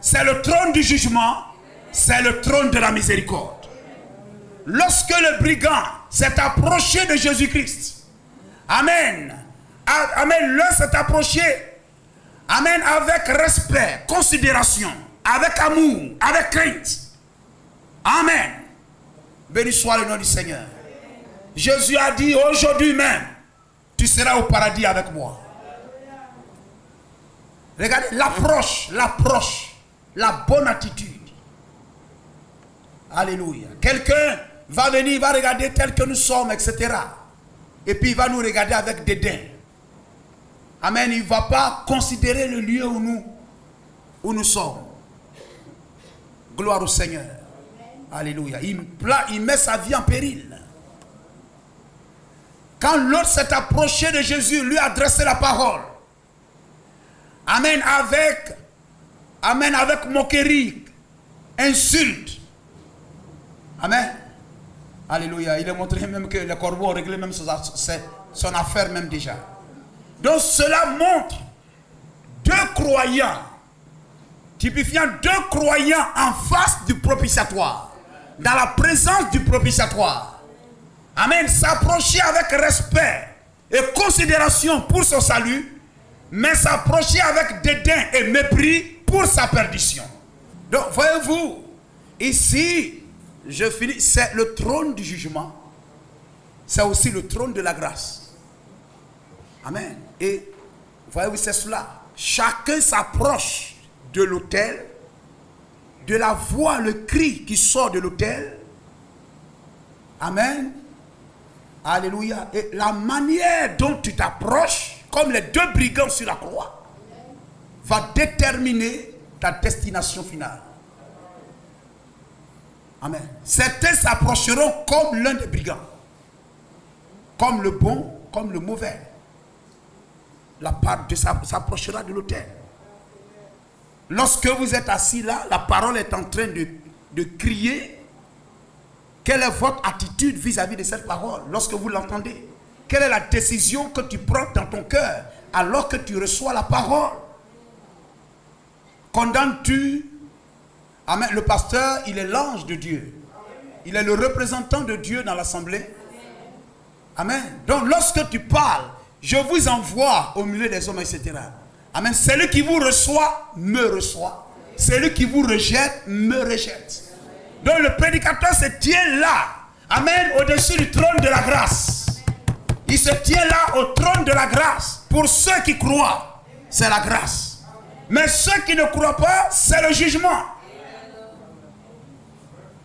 C'est le trône du jugement. C'est le trône de la miséricorde. Lorsque le brigand s'est approché de Jésus-Christ, amen, amen, l'un s'est approché, amen, avec respect, considération, avec amour, avec crainte. Amen. Béni soit le nom du Seigneur. Jésus a dit, aujourd'hui même, tu seras au paradis avec moi. Regardez l'approche, la bonne attitude. Alléluia. Quelqu'un va venir, va regarder tel que nous sommes, etc. Et puis il va nous regarder avec dédain. Amen. Il ne va pas considérer le lieu où nous sommes. Gloire au Seigneur. Alléluia. Il met sa vie en péril. Quand l'autre s'est approché de Jésus, lui a adressé la parole. Amen, avec moquerie, insulte. Amen. Alléluia. Il a montré même que les corbeaux ont réglé même son affaire même déjà. Donc cela montre deux croyants, typifiant deux croyants en face du propitiatoire, dans la présence du propitiatoire. Amen. S'approcher avec respect et considération pour son salut, mais s'approcher avec dédain et mépris pour sa perdition. Donc, voyez-vous, ici, je finis, c'est le trône du jugement, c'est aussi le trône de la grâce. Amen. Et, voyez-vous, c'est cela. Chacun s'approche de l'autel, de la voix, le cri qui sort de l'autel. Amen. Alléluia. Et la manière dont tu t'approches, comme les deux brigands sur la croix, va déterminer ta destination finale. Amen. Certains s'approcheront comme l'un des brigands, comme le bon, comme le mauvais. La part s'approchera de l'autel. Lorsque vous êtes assis là, la parole est en train de crier. Quelle est votre attitude vis-à-vis de cette parole lorsque vous l'entendez? Quelle est la décision que tu prends dans ton cœur alors que tu reçois la parole? condamnes-tu? Amen. Le pasteur, il est l'ange de Dieu. Il est le représentant de Dieu dans l'assemblée. Amen. Donc lorsque tu parles, je vous envoie au milieu des hommes, etc. Amen. Celui qui vous reçoit, me reçoit. Celui qui vous rejette, me rejette. Donc le prédicateur se tient là. Amen. Au-dessus du trône de la grâce. Il se tient là au trône de la grâce. Pour ceux qui croient, c'est la grâce. Mais ceux qui ne croient pas, c'est le jugement.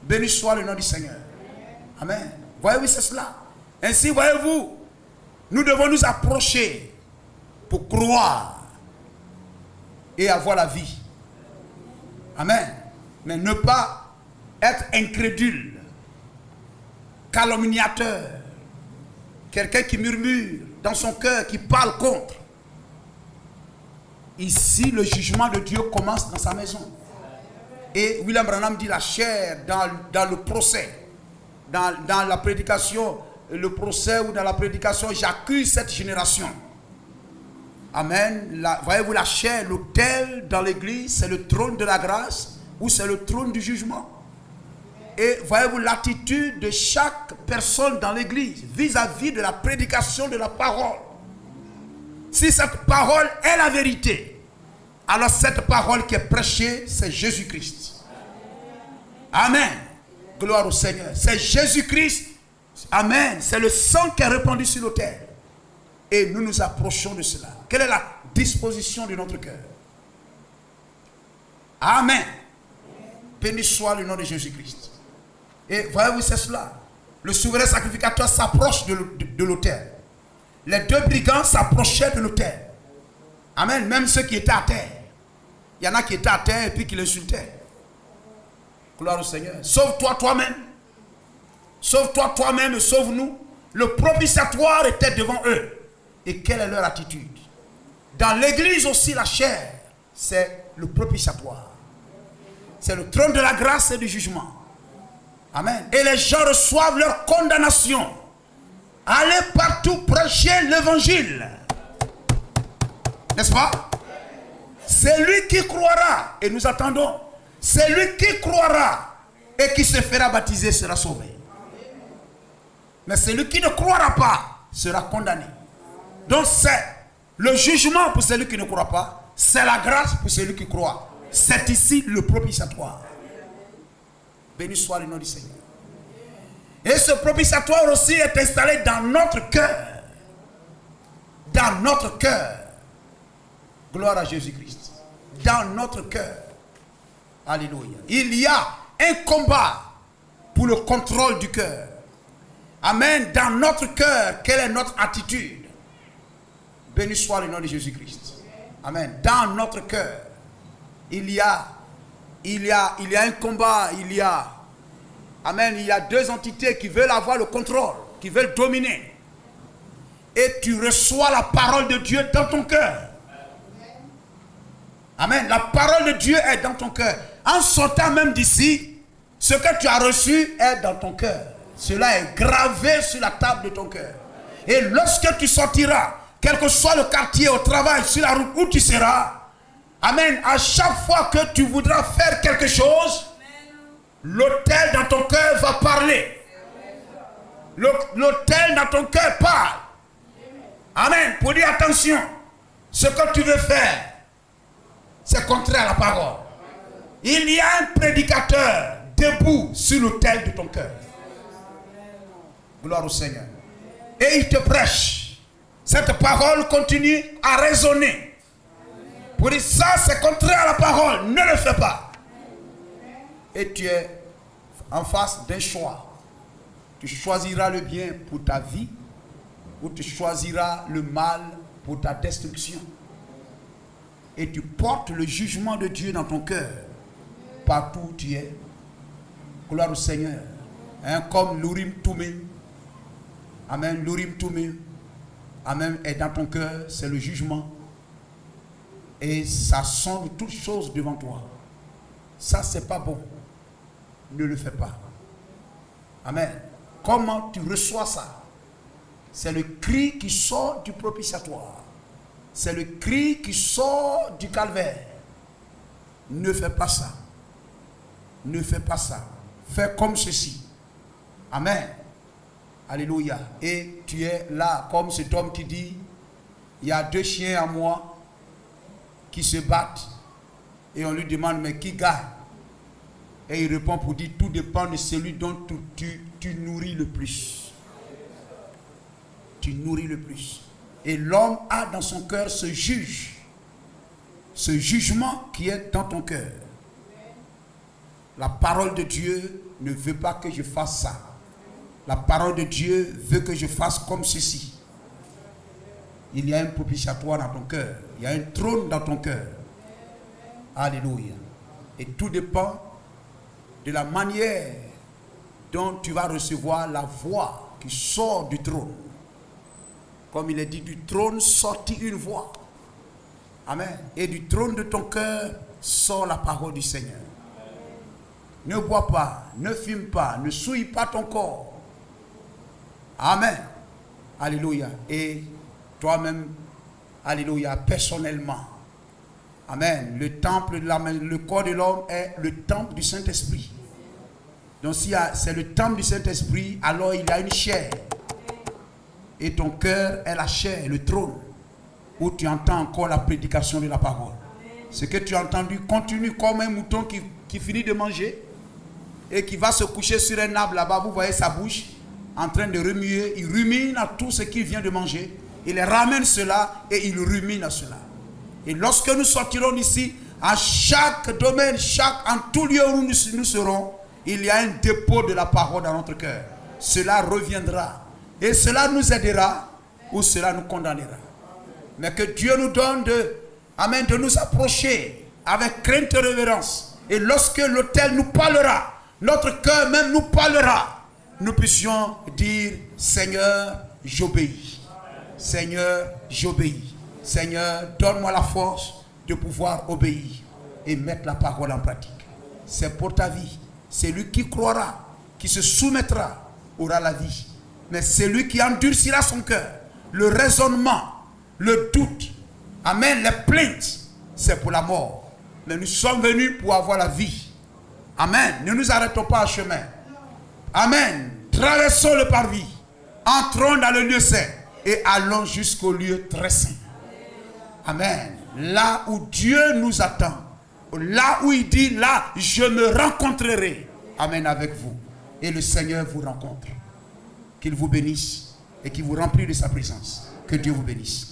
Béni soit le nom du Seigneur. Amen. Voyez-vous, c'est cela. Ainsi, voyez-vous, nous devons nous approcher pour croire et avoir la vie. Amen. Mais ne pas être incrédule, calomniateur, quelqu'un qui murmure dans son cœur, qui parle contre. Ici, le jugement de Dieu commence dans sa maison. Et William Branham dit la chair dans le procès, dans la prédication, le procès ou dans la prédication, j'accuse cette génération. Amen. Voyez-vous la chair, l'autel dans l'église, c'est le trône de la grâce ou c'est le trône du jugement. Et voyez-vous l'attitude de chaque personne dans l'église vis-à-vis de la prédication de la parole. Si cette parole est la vérité, alors cette parole qui est prêchée, c'est Jésus-Christ. Amen. Gloire au Seigneur. C'est Jésus-Christ. Amen. C'est le sang qui est répandu sur l'autel. Et nous nous approchons de cela. Quelle est la disposition de notre cœur? Amen. Béni soit le nom de Jésus-Christ. Et voyez-vous, c'est cela. Le souverain sacrificateur s'approche de l'autel. Les deux brigands s'approchaient de l'autel. Amen. Même ceux qui étaient à terre. Il y en a qui étaient à terre et puis qui l'insultaient. Gloire au Seigneur. Sauve-toi toi-même. Sauve-toi toi-même et sauve-nous. Le propitiatoire était devant eux. Et quelle est leur attitude? Dans l'église aussi, la chair, c'est le propitiatoire. C'est le trône de la grâce et du jugement. Amen. Et les gens reçoivent leur condamnation. Allez partout prêcher l'évangile. N'est-ce pas? C'est lui qui croira. Et nous attendons. C'est lui qui croira et qui se fera baptiser sera sauvé. Mais celui qui ne croira pas sera condamné. Donc c'est le jugement pour celui qui ne croit pas. C'est la grâce pour celui qui croit. C'est ici le propitiatoire. Béni soit le nom du Seigneur. Et ce propitiatoire aussi est installé dans notre cœur. Dans notre cœur. Gloire à Jésus-Christ. Dans notre cœur. Alléluia. Il y a un combat pour le contrôle du cœur. Amen. Dans notre cœur, quelle est notre attitude? Béni soit le nom de Jésus-Christ. Amen. Dans notre cœur, il y a un combat, amen, il y a deux entités qui veulent avoir le contrôle, qui veulent dominer. Et tu reçois la parole de Dieu dans ton cœur. Amen. La parole de Dieu est dans ton cœur. En sortant même d'ici, ce que tu as reçu est dans ton cœur. Cela est gravé sur la table de ton cœur. Et lorsque tu sortiras, quel que soit le quartier, au travail, sur la route où tu seras, amen, à chaque fois que tu voudras faire quelque chose, l'autel dans ton cœur va parler. L'autel dans ton cœur parle. Amen. Pour dire attention, ce que tu veux faire, c'est contraire à la parole. Il y a un prédicateur debout sur l'autel de ton cœur. Gloire au Seigneur. Et il te prêche. Cette parole continue à résonner. Pour dire ça, c'est contraire à la parole. Ne le fais pas. Et tu es en face d'un choix. Tu choisiras le bien pour ta vie ou tu choisiras le mal pour ta destruction. Et tu portes le jugement de Dieu dans ton cœur. Partout où tu es. Gloire au Seigneur. Hein, comme l'Urim Tumim. Amen. L'Urim Tumim. Amen. Et dans ton cœur, c'est le jugement. Et ça sonde toutes choses devant toi. Ça, c'est pas bon. Ne le fais pas. Amen. Comment tu reçois ça? C'est le cri qui sort du propitiatoire. C'est le cri qui sort du calvaire. ne fais pas ça. Ne fais pas ça. Fais comme ceci. Amen. Alléluia. Et tu es là comme cet homme qui dit, il y a 2 chiens à moi qui se battent. Et on lui demande, mais qui gagne? Et il répond pour dire, tout dépend de celui dont tu nourris le plus. Tu nourris le plus. Et l'homme a dans son cœur ce jugement qui est dans ton cœur. La parole de Dieu ne veut pas que je fasse ça. La parole de Dieu veut que je fasse comme ceci. Il y a un propitiatoire dans ton cœur. Il y a un trône dans ton cœur. Alléluia. Et tout dépend de la manière dont tu vas recevoir la voix qui sort du trône. Comme il est dit, du trône sortit une voix. Amen. Et du trône de ton cœur sort la parole du Seigneur. Ne bois pas, ne fume pas, ne souille pas ton corps. Amen. Alléluia. Et toi-même, alléluia, personnellement. Amen. Le temple, le corps de l'homme est le temple du Saint-Esprit. Donc si c'est le temple du Saint-Esprit, alors il y a une chair. Et ton cœur est la chair, le trône, où tu entends encore la prédication de la parole. Ce que tu as entendu continue comme un mouton qui finit de manger et qui va se coucher sur un arbre là-bas. Vous voyez sa bouche en train de remuer. Il rumine à tout ce qu'il vient de manger. Il ramène cela et il rumine à cela. Et lorsque nous sortirons d'ici, à chaque domaine, en tout lieu où nous serons, il y a un dépôt de la parole dans notre cœur. Cela reviendra. Et cela nous aidera ou cela nous condamnera. Mais que Dieu nous donne de nous approcher avec crainte et révérence. Et lorsque l'autel nous parlera, notre cœur même nous parlera, nous puissions dire, Seigneur, j'obéis. Seigneur, j'obéis. Seigneur, donne-moi la force de pouvoir obéir et mettre la parole en pratique. C'est pour ta vie. Celui qui croira, qui se soumettra, aura la vie. Mais celui qui endurcira son cœur, le raisonnement, le doute, amen, les plaintes, c'est pour la mort. Mais nous sommes venus pour avoir la vie. Amen. Ne nous arrêtons pas à chemin. Amen. Traversons le parvis. Entrons dans le lieu saint et allons jusqu'au lieu très saint. Amen. Là où Dieu nous attend. Là où il dit, là, je me rencontrerai. Amen, avec vous. Et le Seigneur vous rencontre. Qu'il vous bénisse et qu'il vous remplisse de sa présence. Que Dieu vous bénisse.